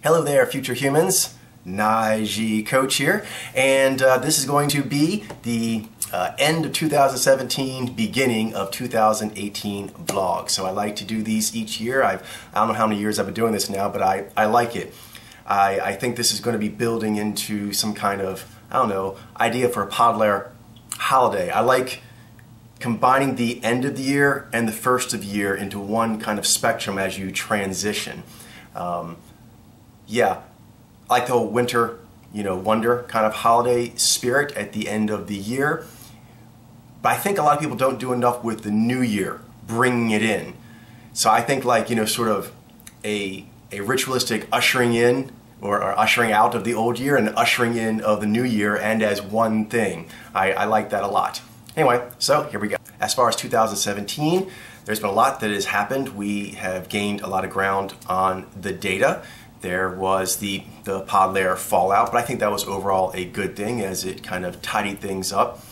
Hello there, future humans. Naji Coach here, and this is going to be the end of 2017, beginning of 2018 vlog. So I like to do these each year. I don't know how many years I've been doing this now, but I like it. I think this is going to be building into some kind of, I don't know, idea for a Podlair holiday. I like combining the end of the year and the first of the year into one kind of spectrum as you transition. Yeah, I like the whole winter, wonder kind of holiday spirit at the end of the year. But I think a lot of people don't do enough with the new year, bringing it in. So I think sort of a ritualistic ushering in or ushering out of the old year and ushering in of the new year and as one thing. I like that a lot. Anyway, so here we go. As far as 2017, there's been a lot that has happened. We have gained a lot of ground on the data. There was the Podlair fallout, but I think that was overall a good thing as it kind of tidied things up.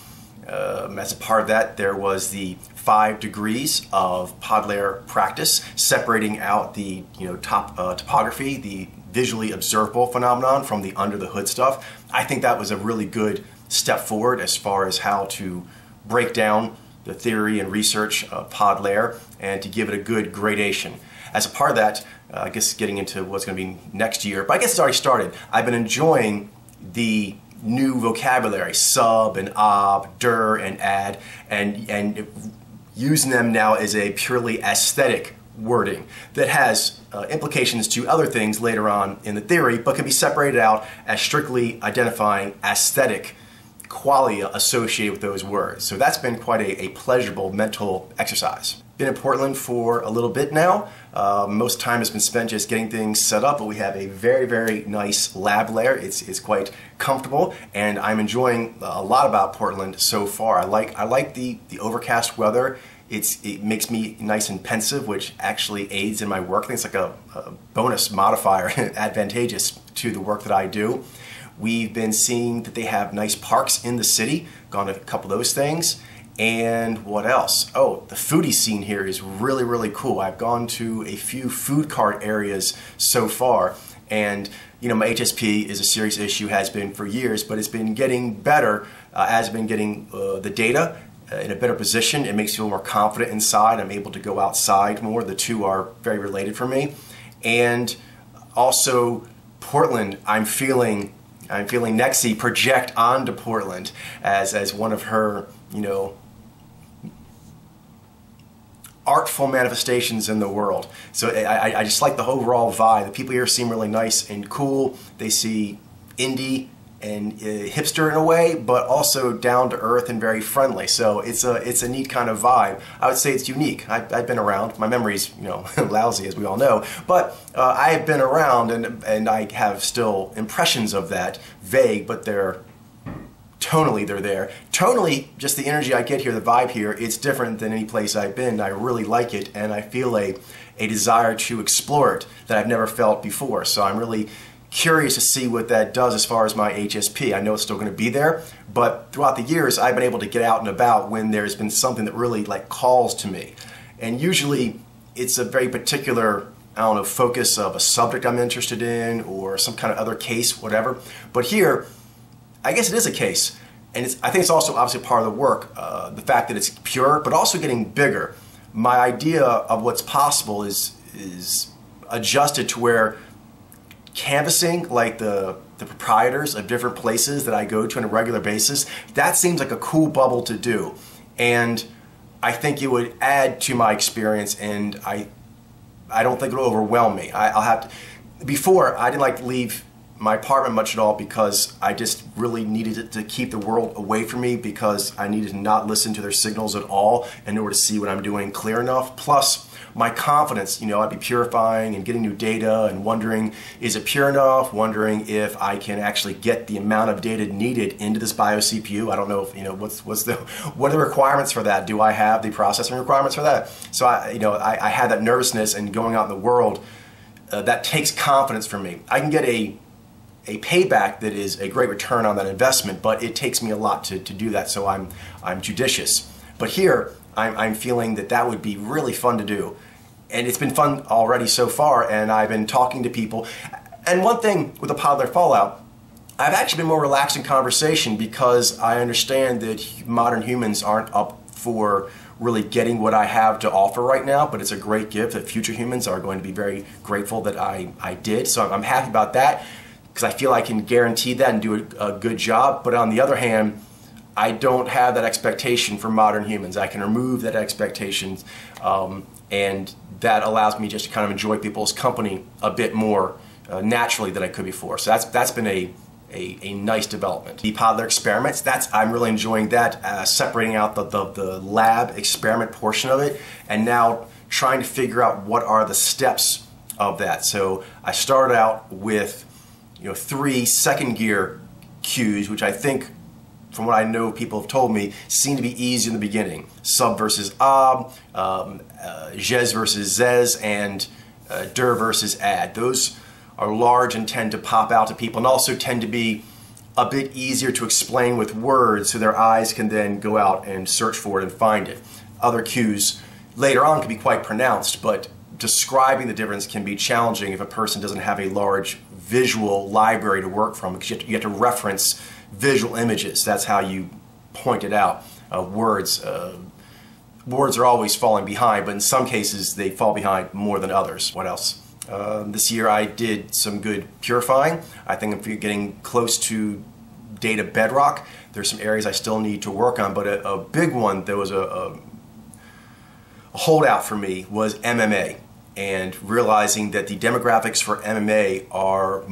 As a part of that, there was the 5 degrees of Podlair practice, separating out the topography, the visually observable phenomenon from the under the hood stuff. I think that was a really good step forward as far as how to break down the theory and research of Podlair and to give it a good gradation. As a part of that, I guess getting into what's going to be next year, but I guess it's already started. I've been enjoying the new vocabulary, sub and ob, dir and ad, and using them now as a purely aesthetic wording that has implications to other things later on in the theory, but can be separated out as strictly identifying aesthetic qualia associated with those words. So that's been quite a pleasurable mental exercise. Been in Portland for a little bit now. Most time has been spent just getting things set up, but we have a very, very nice lab layer. It's quite comfortable, and I'm enjoying a lot about Portland so far. I like the overcast weather. It makes me nice and pensive, which actually aids in my work. I think it's like a bonus modifier, advantageous to the work that I do. We've been seeing that they have nice parks in the city, gone to a couple of those things. And what else? Oh, the foodie scene here is really, really cool. I've gone to a few food cart areas so far, and my HSP is a serious issue, has been for years, but it's been getting better as I've been getting the data in a better position. It makes me feel more confident inside. I'm able to go outside more. The two are very related for me. And also Portland, I'm feeling Nexi project onto Portland as one of her, artful manifestations in the world. So I just like the overall vibe. The people here seem really nice and cool. They see indie and hipster in a way, but also down to earth and very friendly. So it's a neat kind of vibe. I would say it's unique. I've been around. My memory's lousy, as we all know, but I have been around and I have still impressions of that, vague, but tonally they're there. Tonally, just the energy I get here, the vibe here, it's different than any place I've been. I really like it, and I feel a desire to explore it that I've never felt before. So I'm really curious to see what that does as far as my HSP. I know it's still going to be there, but throughout the years I've been able to get out and about when there's been something that really calls to me. And usually it's a very particular, I don't know, focus of a subject I'm interested in or some kind of other case, whatever. But here, I guess it is a case, and I think it's also obviously part of the work, the fact that it's pure, but also getting bigger. My idea of what's possible is adjusted to where canvassing, like the proprietors of different places that I go to on a regular basis, that seems like a cool bubble to do. And I think it would add to my experience, and I don't think it'll overwhelm me. I'll have to, before, I didn't like to leave my apartment much at all because I just really needed to keep the world away from me because I needed to not listen to their signals at all in order to see what I'm doing clear enough. Plus, my confidence, I'd be purifying and getting new data and wondering, is it pure enough? Wondering if I can actually get the amount of data needed into this bio CPU. I don't know if, what are the requirements for that? Do I have the processing requirements for that? So I had that nervousness, and going out in the world, that takes confidence from me. I can get a payback that is a great return on that investment, but it takes me a lot to do that, so I'm judicious. But here, I'm feeling that would be really fun to do. And it's been fun already so far, and I've been talking to people. And one thing with the Podler Fallout, I've actually been more relaxed in conversation because I understand that modern humans aren't up for really getting what I have to offer right now, but it's a great gift that future humans are going to be very grateful that I did. So I'm happy about that because I feel I can guarantee that and do a good job. But on the other hand, I don't have that expectation for modern humans. I can remove that expectation, and that allows me just to kind of enjoy people's company a bit more naturally than I could before. So that's been a nice development. The Podler experiments, I'm really enjoying that, separating out the lab experiment portion of it, and now trying to figure out what are the steps of that. So I started out with 3 second gear cues, which I think, from what I know people have told me, seem to be easy in the beginning. Sub versus ob, jez versus zez, and dir versus ad. Those are large and tend to pop out to people, and also tend to be a bit easier to explain with words so their eyes can then go out and search for it and find it. Other cues later on can be quite pronounced, but describing the difference can be challenging if a person doesn't have a large visual library to work from, because you have to reference visual images. That's how you point it out. Words are always falling behind, but in some cases they fall behind more than others. What else? This year I did some good purifying. I think I'm getting close to data bedrock. There's some areas I still need to work on, but a big one that was a holdout for me was MMA, and realizing that the demographics for MMA are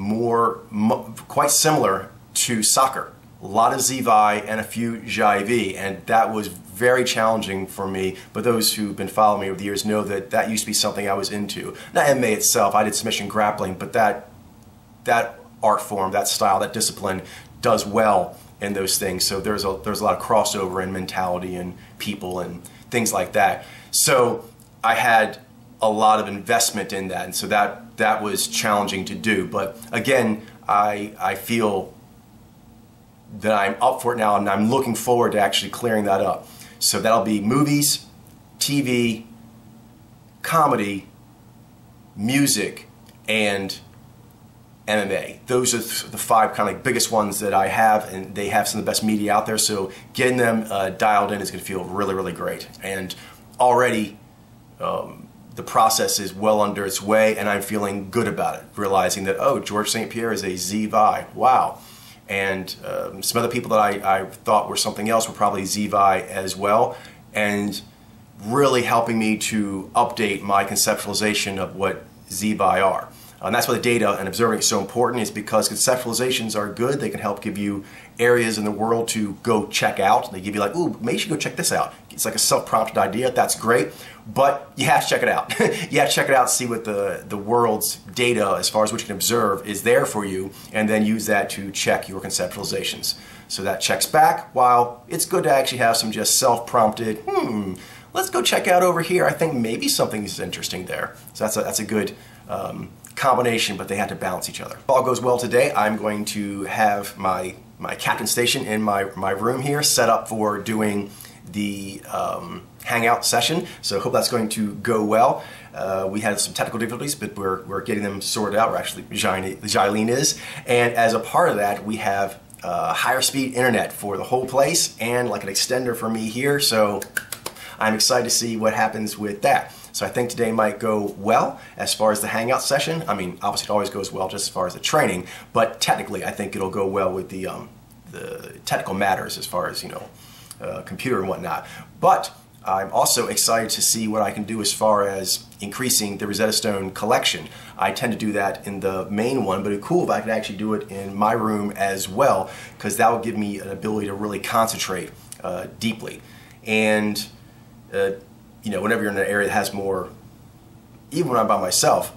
quite similar to soccer. A lot of ZVI and a few JIV, and that was very challenging for me, but those who've been following me over the years know that that used to be something I was into. Not MMA itself, I did submission grappling, but that art form, that style, that discipline does well in those things. So there's a lot of crossover in mentality and people and things like that. So I had a lot of investment in that, and so that was challenging to do. But again, I feel that I'm up for it now, and I'm looking forward to actually clearing that up. So that'll be movies, TV, comedy, music, and MMA. Those are the 5 kind of like biggest ones that I have, and they have some of the best media out there, so getting them dialed in is going to feel really, really great. And already the process is well under its way, and I'm feeling good about it, realizing that, oh, George St. Pierre is a ZVI. Wow. And some other people that I thought were something else were probably ZVI as well, and really helping me to update my conceptualization of what ZVI are. And that's why the data and observing is so important, is because conceptualizations are good. They can help give you areas in the world to go check out. They give you like, ooh, maybe you should go check this out. It's like a self-prompted idea. That's great. But you have to check it out. You have to check it out, see what the world's data, as far as what you can observe, is there for you, and then use that to check your conceptualizations. So that checks back, while it's good to actually have some just self-prompted, let's go check out over here. I think maybe something is interesting there. So that's a good combination, but they had to balance each other. If all goes well today, I'm going to have my captain station in my room here set up for doing the hangout session, so I hope that's going to go well. We had some technical difficulties, but we're getting them sorted out. We're actually, Jilene is, and as a part of that, we have higher speed internet for the whole place, and like an extender for me here, so I'm excited to see what happens with that. So I think today might go well as far as the hangout session. I mean, obviously it always goes well just as far as the training, but technically I think it'll go well with the technical matters as far as, computer and whatnot. But I'm also excited to see what I can do as far as increasing the Rosetta Stone collection. I tend to do that in the main one, but it'd be cool if I could actually do it in my room as well, because that would give me an ability to really concentrate deeply. And whenever you're in an area that has more, even when I'm by myself,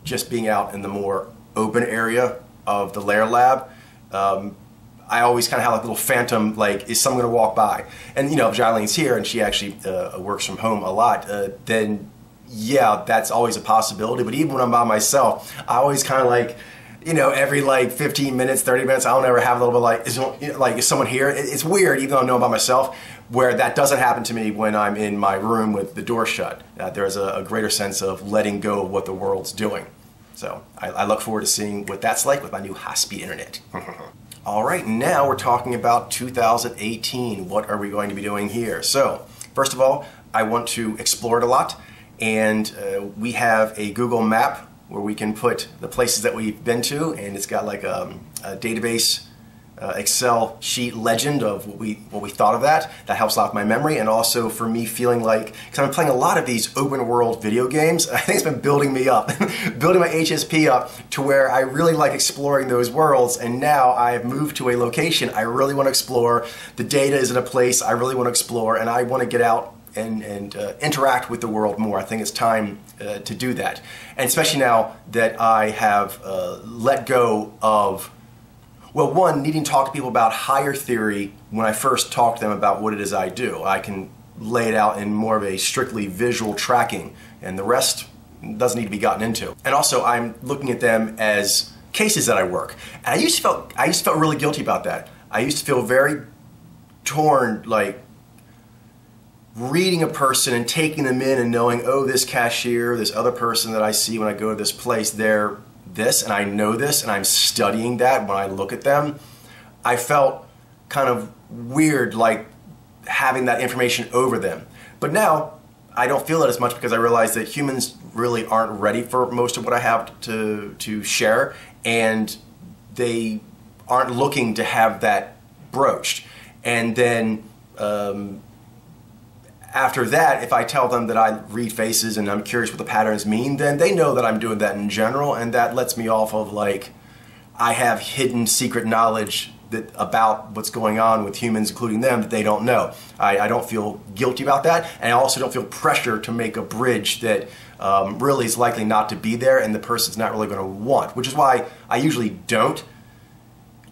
just being out in the more open area of the Lair Lab, I always kind of have like a little phantom, like, is someone going to walk by? And if Jilene's here and she actually works from home a lot, then yeah, that's always a possibility. But even when I'm by myself, I always kind of like, every like 15 minutes, 30 minutes, I'll never have a little bit like, is someone here? It's weird, even though I know I'm by myself, where that doesn't happen to me when I'm in my room with the door shut. There's a greater sense of letting go of what the world's doing. So I look forward to seeing what that's like with my new high-speed internet. All right, now we're talking about 2018. What are we going to be doing here? So, first of all, I want to explore it a lot, and we have a Google map where we can put the places that we've been to, and it's got like a database Excel sheet legend of what we thought of that. That helps a lot with my memory, and also for me feeling like, because I'm playing a lot of these open world video games, I think it's been building me up, building my HSP up to where I really like exploring those worlds, and now I have moved to a location I really want to explore. The data is in a place I really want to explore, and I want to get out and interact with the world more. I think it's time to do that. And especially now that I have let go of, well, one, needing to talk to people about higher theory when I first talk to them about what it is I do. I can lay it out in more of a strictly visual tracking, and the rest doesn't need to be gotten into. And also, I'm looking at them as cases that I work. And I used to feel really guilty about that. I used to feel very torn, like reading a person and taking them in and knowing, oh, this cashier, this other person that I see when I go to this place, they're this, and I know this, and I'm studying that when I look at them. I felt kind of weird, like having that information over them. But now I don't feel it as much because I realize that humans really aren't ready for most of what I have to share, and they aren't looking to have that broached. And then after that, if I tell them that I read faces and I'm curious what the patterns mean, then they know that I'm doing that in general, and that lets me off of like, I have hidden secret knowledge about what's going on with humans, including them, that they don't know. I don't feel guilty about that, and I also don't feel pressure to make a bridge that really is likely not to be there and the person's not really going to want, which is why I usually don't.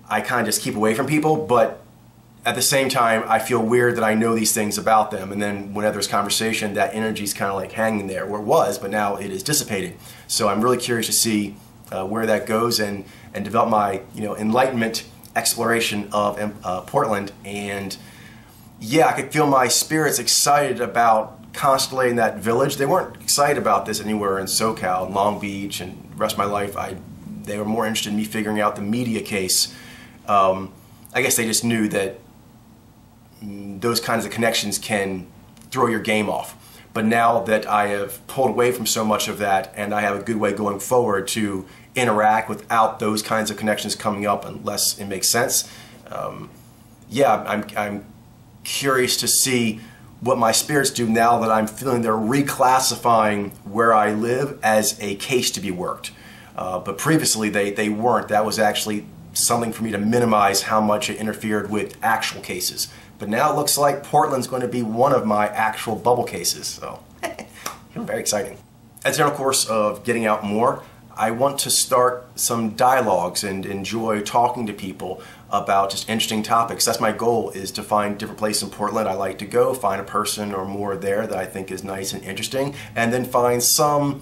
I kind of just keep away from people, but at the same time, I feel weird that I know these things about them, and then whenever there's conversation, that energy's kind of like hanging there, where it was, but now it is dissipating. So I'm really curious to see where that goes and develop my enlightenment exploration of Portland. And yeah, I could feel my spirits excited about constellating that village. They weren't excited about this anywhere in SoCal, Long Beach, and the rest of my life. They were more interested in me figuring out the media case. I guess they just knew that those kinds of connections can throw your game off. But now that I have pulled away from so much of that, and I have a good way going forward to interact without those kinds of connections coming up unless it makes sense, yeah, I'm curious to see what my spirits do now that I'm feeling they're reclassifying where I live as a case to be worked. But previously they weren't. That was actually something for me to minimize how much it interfered with actual cases. But now it looks like Portland's going to be one of my actual bubble cases, so very exciting. As a general course of getting out more, I want to start some dialogues and enjoy talking to people about just interesting topics. That's my goal, is to find different places in Portland I like to go, find a person or more there that I think is nice and interesting, and then find some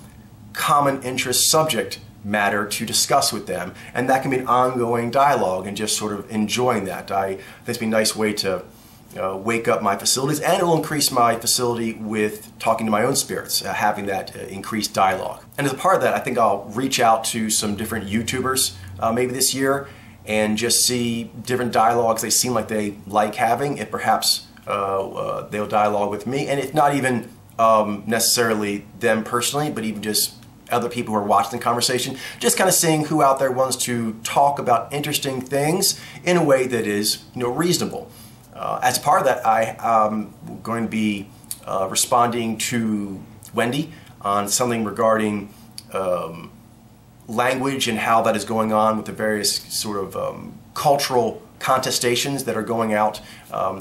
common interest subject matter to discuss with them. And that can be an ongoing dialogue and just sort of enjoying that. I think it's been a nice way to wake up my facilities, and it will increase my facility with talking to my own spirits, having that increased dialogue. And as a part of that, I think I'll reach out to some different YouTubers maybe this year and just see different dialogues they seem like they like having, if perhaps they'll dialogue with me, and if not even necessarily them personally, but even just other people who are watching the conversation, just kind of seeing who out there wants to talk about interesting things in a way that is reasonable. As a part of that, I am going to be responding to Wendy on something regarding language and how that is going on with the various sort of cultural contestations that are going out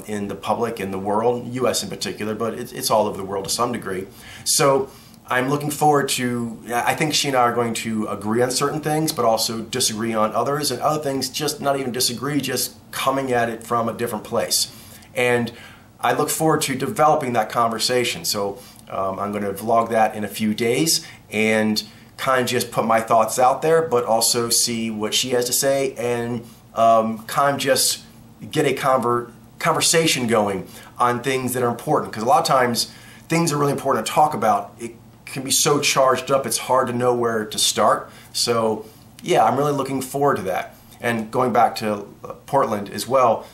in the public, in the world, U.S. in particular, but it's all over the world to some degree. So I'm looking forward to, I think she and I are going to agree on certain things, but also disagree on others, and other things just not even disagree, just coming at it from a different place. And I look forward to developing that conversation. So I'm going to vlog that in a few days and kind of just put my thoughts out there, but also see what she has to say, and kind of just get a conversation going on things that are important. Because a lot of times things are really important to talk about. It can be so charged up, it's hard to know where to start. So yeah, I'm really looking forward to that. And going back to Portland as well,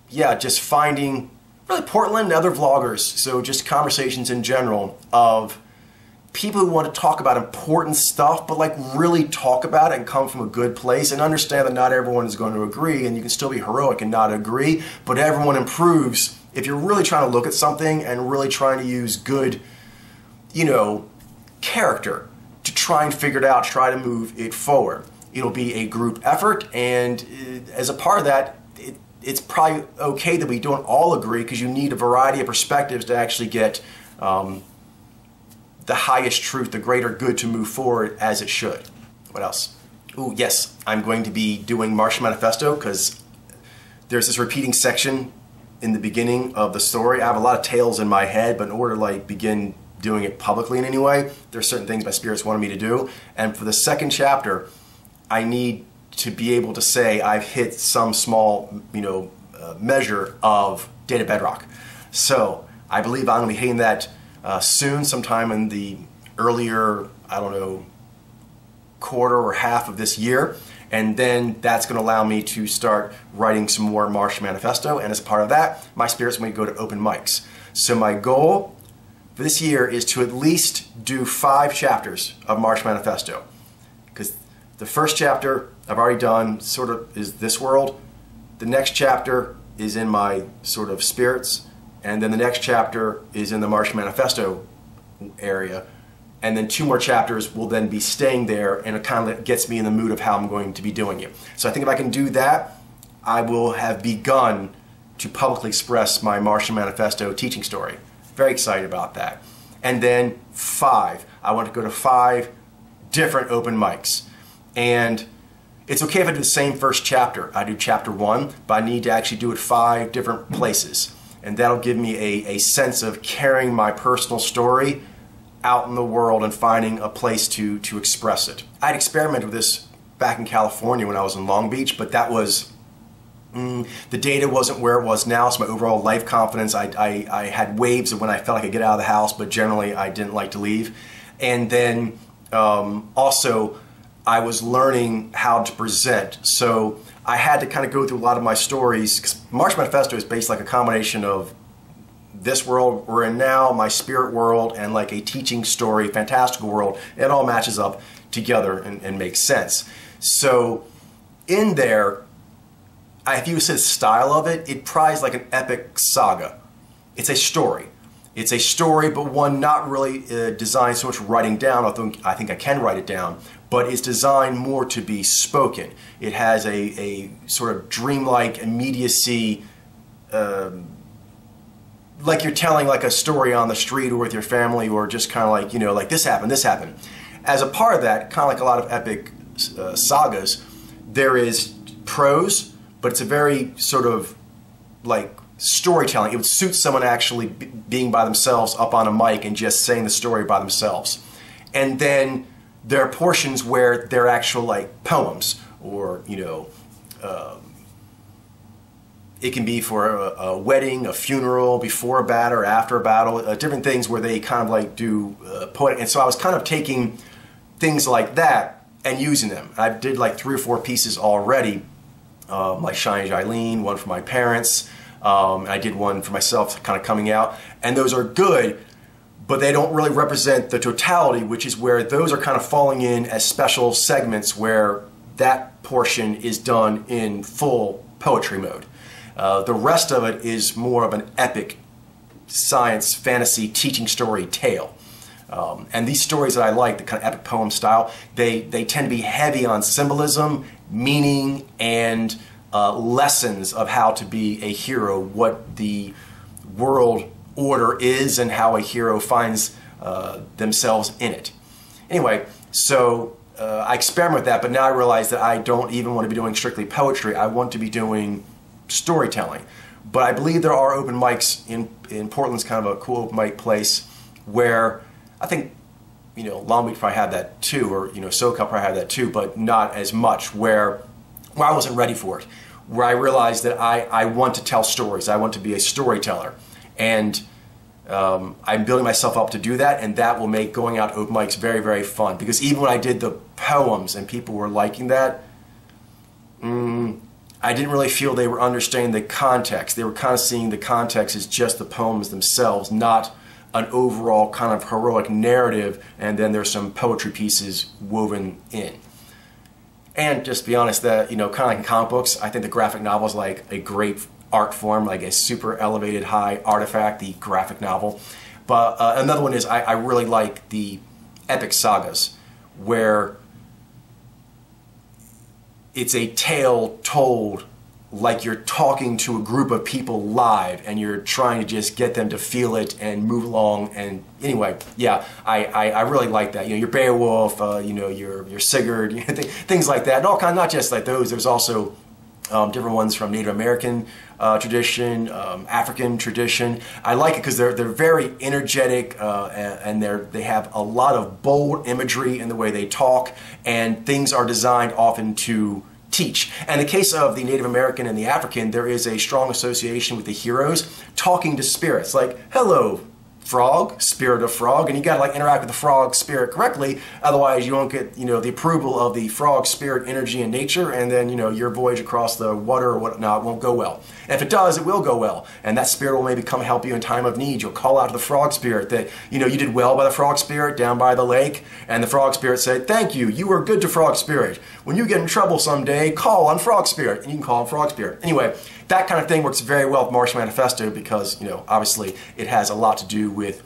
yeah, just finding really Portland and other vloggers, so just conversations in general of people who want to talk about important stuff, but like really talk about it and come from a good place and understand that not everyone is going to agree, and you can still be heroic and not agree, but everyone improves if you're really trying to look at something and really trying to use good, you know, character to try and figure it out, try to move it forward. It'll be a group effort, and as a part of that, it's probably okay that we don't all agree, because you need a variety of perspectives to actually get the highest truth, the greater good to move forward as it should. What else? Ooh, yes, I'm going to be doing Martian Manifesto, because there's this repeating section in the beginning of the story. I have a lot of tales in my head, but in order to like begin doing it publicly in any way, there's certain things my spirits wanted me to do. And for the second chapter, I need to be able to say I've hit some small, you know, measure of data bedrock. So I believe I'm going to be hitting that soon, sometime in the earlier, I don't know, quarter or half of this year. And then that's going to allow me to start writing some more Martian Manifesto. And as a part of that, my spirits want me to go to open mics. So my goal for this year is to at least do 5 chapters of Martian Manifesto. Because the first chapter I've already done, sort of, is this world. The next chapter is in my sort of spirits. And then the next chapter is in the Martian Manifesto area. And then 2 more chapters will then be staying there, and it kind of gets me in the mood of how I'm going to be doing it. So I think if I can do that, I will have begun to publicly express my Martian Manifesto teaching story. Very excited about that. And then 5. I want to go to 5 different open mics. And it's okay if I do the same first chapter. I do chapter 1, but I need to actually do it 5 different places. And that'll give me a sense of carrying my personal story out in the world and finding a place to express it. I'd experimented with this back in California when I was in Long Beach, but that was, the data wasn't where it was now, so my overall life confidence, I had waves of when I felt like I could get out of the house, but generally I didn't like to leave. And then also I was learning how to present, so I had to kind of go through a lot of my stories, because Martian Manifesto is based like a combination of this world we're in now, my spirit world, and like a teaching story, fantastical world. It all matches up together and makes sense. So in there, if you said style of it, it probably is like an epic saga. It's a story. It's a story, but one not really designed so much writing down, although I think I can write it down, but it's designed more to be spoken. It has a sort of dreamlike immediacy, like you're telling like a story on the street or with your family, or just kind of like, you know, like this happened, this happened. As a part of that, kind of like a lot of epic sagas, there is prose, but it's a very sort of like storytelling. It would suit someone actually being by themselves up on a mic and just saying the story by themselves. And then there are portions where they're actual like poems, or, you know, it can be for a wedding, a funeral, before a battle or after a battle, different things where they kind of like do poetic. And so I was kind of taking things like that and using them. I did like 3 or 4 pieces already, like Shiny Eileen, one for my parents, and I did one for myself kind of coming out. And those are good, but they don't really represent the totality, which is where those are kind of falling in as special segments where that portion is done in full poetry mode. The rest of it is more of an epic science, fantasy, teaching story tale. And these stories that I like, the kind of epic poem style, they tend to be heavy on symbolism, meaning, and lessons of how to be a hero, what the world order is, and how a hero finds themselves in it. Anyway, so I experiment with that, but now I realize that I don't even want to be doing strictly poetry. I want to be doing storytelling. But I believe there are open mics in Portland's kind of a cool open mic place where I think, you know, Long Beach probably had that too, or, you know, SoCal probably had that too, but not as much, where I wasn't ready for it, where I realized that I want to tell stories. I want to be a storyteller. And I'm building myself up to do that, and that will make going out to open mics very, very fun. Because even when I did the poems and people were liking that, I didn't really feel they were understanding the context. They were kind of seeing the context as just the poems themselves, not an overall kind of heroic narrative, and then there's some poetry pieces woven in. And just to be honest, that, you know, kind of like in comic books, I think the graphic novel is like a great art form, like a super elevated high artifact, the graphic novel. But another one is I really like the epic sagas, where it's a tale told like you're talking to a group of people live, and you're trying to just get them to feel it and move along. And anyway, yeah, I really like that. You know, your Beowulf, you know, your Sigurd, you know, things like that, and all kind, not just like those. There's also different ones from Native American tradition, African tradition. I like it because they're very energetic, and they have a lot of bold imagery in the way they talk, and things are designed often to teach. And in the case of the Native American and the African, there is a strong association with the heroes talking to spirits, like, hello, frog, spirit of frog, and you got to like interact with the frog spirit correctly, otherwise you won't get, you know, the approval of the frog spirit energy and nature, and then, you know, your voyage across the water or whatnot won't go well. And if it does, it will go well, and that spirit will maybe come help you in time of need. You'll call out to the frog spirit that, you know, you did well by the frog spirit down by the lake, and the frog spirit said, thank you, you were good to frog spirit. When you get in trouble someday, call on frog spirit, and you can call on frog spirit. Anyway, that kind of thing works very well with Martian Manifesto because, you know, obviously it has a lot to do with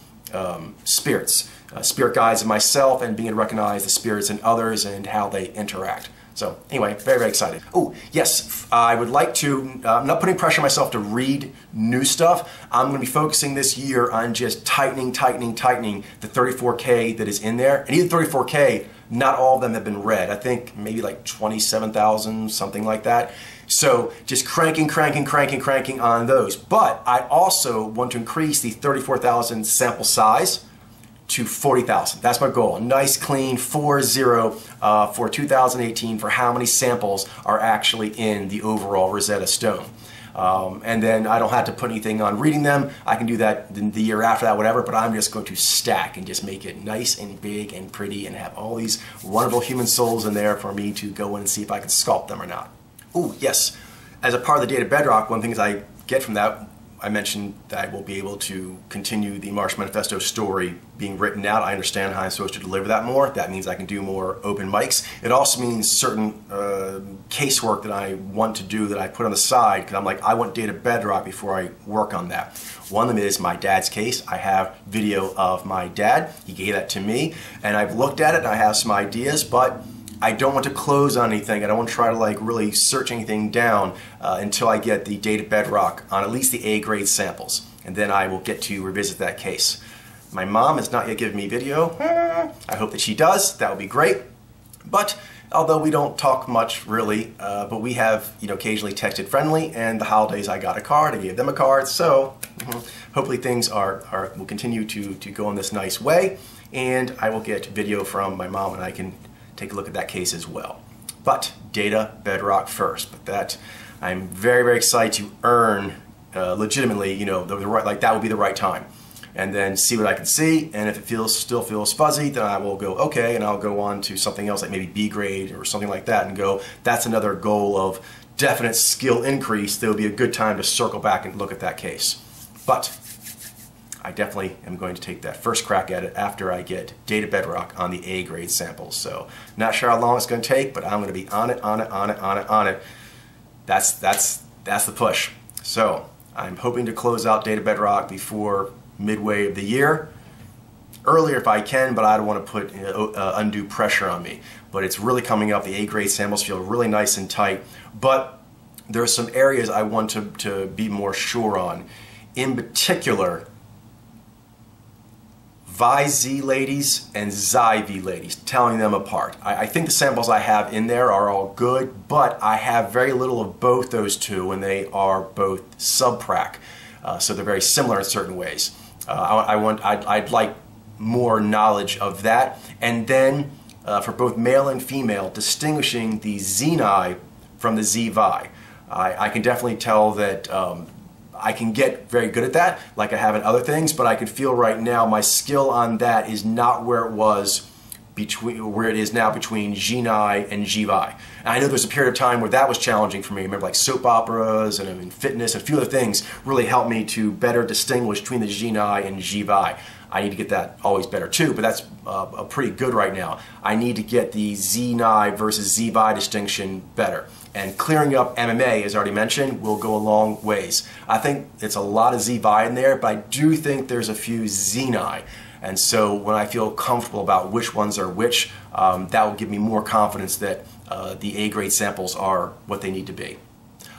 spirits, spirit guides in myself, and being able to recognize the spirits in others and how they interact. So anyway, very, very excited. Oh, yes, I would like to, I'm not putting pressure on myself to read new stuff. I'm going to be focusing this year on just tightening the 34K that is in there. And even 34K, not all of them have been read. I think maybe like 27,000, something like that. So just cranking on those. But I also want to increase the 34,000 sample size to 40,000. That's my goal. A nice clean 40 for 2018 for how many samples are actually in the overall Rosetta Stone. And then I don't have to put anything on reading them. I can do that the year after that, whatever, but I'm just going to stack and just make it nice and big and pretty and have all these wonderful human souls in there for me to go in and see if I can sculpt them or not. Oh, yes. As a part of the Data Bedrock, one of the things I get from that, I mentioned that I will be able to continue the Martian Manifesto story being written out. I understand how I'm supposed to deliver that more. That means I can do more open mics. It also means certain casework that I want to do that I put on the side, because I'm like, I want Data Bedrock before I work on that. One of them is my dad's case. I have video of my dad. He gave that to me, and I've looked at it and I have some ideas, but I don't want to close on anything. I don't want to try to like really search anything down until I get the Data Bedrock on at least the A-grade samples, and then I will get to revisit that case. My mom has not yet given me video. I hope that she does. That would be great. But although we don't talk much really, but we have, you know, occasionally texted friendly, and the holidays I got a card, I gave them a card, so hopefully things will continue to go in this nice way, and I will get video from my mom and I can take a look at that case as well. But Data Bedrock first. But that I'm very, very excited to earn legitimately, you know, the right, like that would be the right time. And then see what I can see, and if it still feels fuzzy, then I will go okay, and I'll go on to something else like maybe B grade or something like that, and go, that's another goal of definite skill increase. There will be a good time to circle back and look at that case. But I definitely am going to take that first crack at it after I get Data Bedrock on the A-grade samples. So not sure how long it's going to take, but I'm going to be on it. That's the push. So I'm hoping to close out Data Bedrock before midway of the year. Earlier if I can, but I don't want to put undue pressure on me. But it's really coming up. The A-grade samples feel really nice and tight. But there are some areas I want to be more sure on. In particular, Vi-Z ladies and Xi-V ladies, telling them apart. I think the samples I have in there are all good, but I have very little of both those two, and they are both subprac. So they're very similar in certain ways. I'd like more knowledge of that. And then for both male and female, distinguishing the Xeni from the Xi-Vi. I can definitely tell that I can get very good at that, like I have in other things, but I can feel right now my skill on that is not where it was where it is now between Jinai and Jibai. And I know there's a period of time where that was challenging for me. I remember like soap operas and I mean, fitness and a few other things really helped me to better distinguish between the Jinai and Jibai. I need to get that always better too, but that's pretty good right now. I need to get the Zi-Nai versus Zi-Bai distinction better. And clearing up MMA, as already mentioned, will go a long ways. I think it's a lot of Zi-Bai in there, but I do think there's a few Zi-Nai. And so when I feel comfortable about which ones are which, that will give me more confidence that the A-grade samples are what they need to be.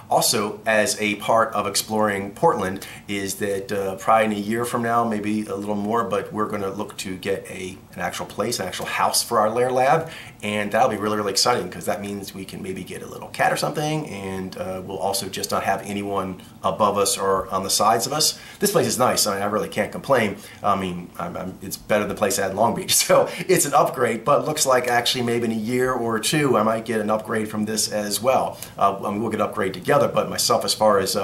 Also, as a part of exploring Portland, is that probably in a year from now, maybe a little more, but we're going to look to get an actual place, an actual house for our Lair Lab, and that'll be really, really exciting because that means we can maybe get a little cat or something, and we'll also just not have anyone above us or on the sides of us. This place is nice. I mean, I really can't complain. I mean, it's better than the place I had in Long Beach, so it's an upgrade, but it looks like actually maybe in a year or two I might get an upgrade from this as well. I mean, we'll get an upgrade together, but myself as far as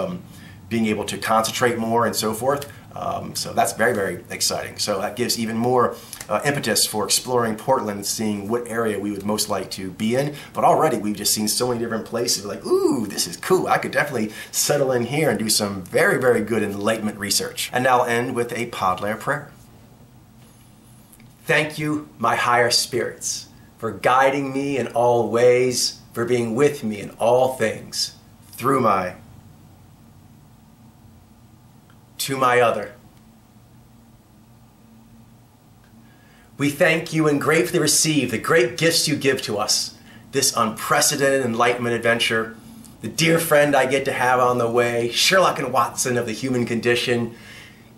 being able to concentrate more and so forth. So that's very, very exciting. So that gives even more impetus for exploring Portland and seeing what area we would most like to be in. But already we've just seen so many different places. We're like, ooh, this is cool. I could definitely settle in here and do some very, very good enlightenment research. And now I'll end with a Podlair prayer. Thank you, my higher spirits, for guiding me in all ways, for being with me in all things, through my, to my other. We thank you and gratefully receive the great gifts you give to us, this unprecedented enlightenment adventure, the dear friend I get to have on the way, Sherlock and Watson of the human condition,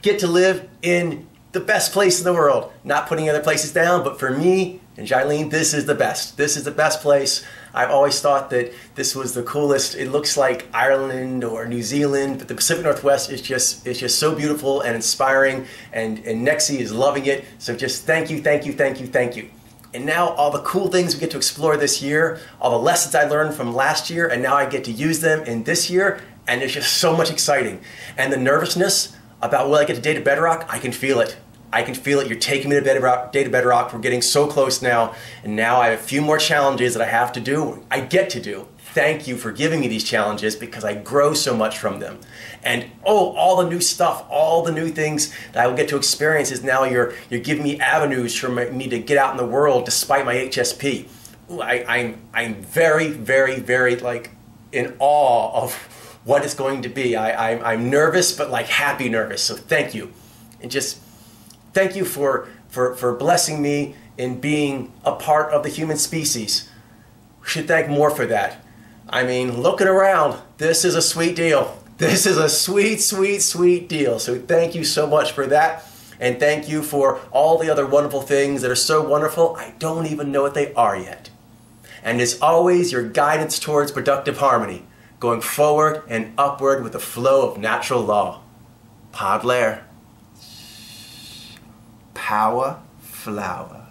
get to live in the best place in the world. Not putting other places down, but for me and Jailene, this is the best. This is the best place. I've always thought that this was the coolest. It looks like Ireland or New Zealand, but the Pacific Northwest is just so beautiful and inspiring, and Nexi is loving it. So just thank you, thank you, thank you, thank you. And now all the cool things we get to explore this year, all the lessons I learned from last year, and now I get to use them in this year, and there's just so much exciting. And the nervousness about will I get to Data Bedrock, I can feel it. I can feel it. You're taking me to Data Bedrock. We're getting so close now. And now I have a few more challenges that I have to do. I get to do. Thank you for giving me these challenges because I grow so much from them. And oh, all the new stuff, all the new things that I will get to experience is now you're giving me avenues for me to get out in the world despite my HSP. Ooh, I'm very, very, very like in awe of what it's going to be. I'm nervous, but like happy nervous. So thank you. And just thank you for blessing me in being a part of the human species. We should thank more for that. I mean, looking around, this is a sweet deal. This is a sweet, sweet, sweet deal. So thank you so much for that. And thank you for all the other wonderful things that are so wonderful, I don't even know what they are yet. And as always, your guidance towards productive harmony, going forward and upward with the flow of natural law. Podlair. Power flower.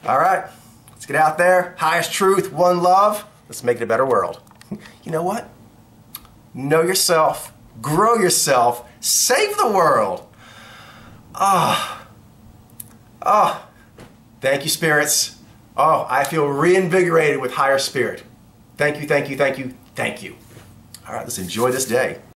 All right, let's get out there. Highest truth, one love. Let's make it a better world. You know what? Know yourself, grow yourself, save the world. Thank you, spirits. Oh, I feel reinvigorated with higher spirit. Thank you, thank you, thank you, thank you. All right, let's enjoy this day.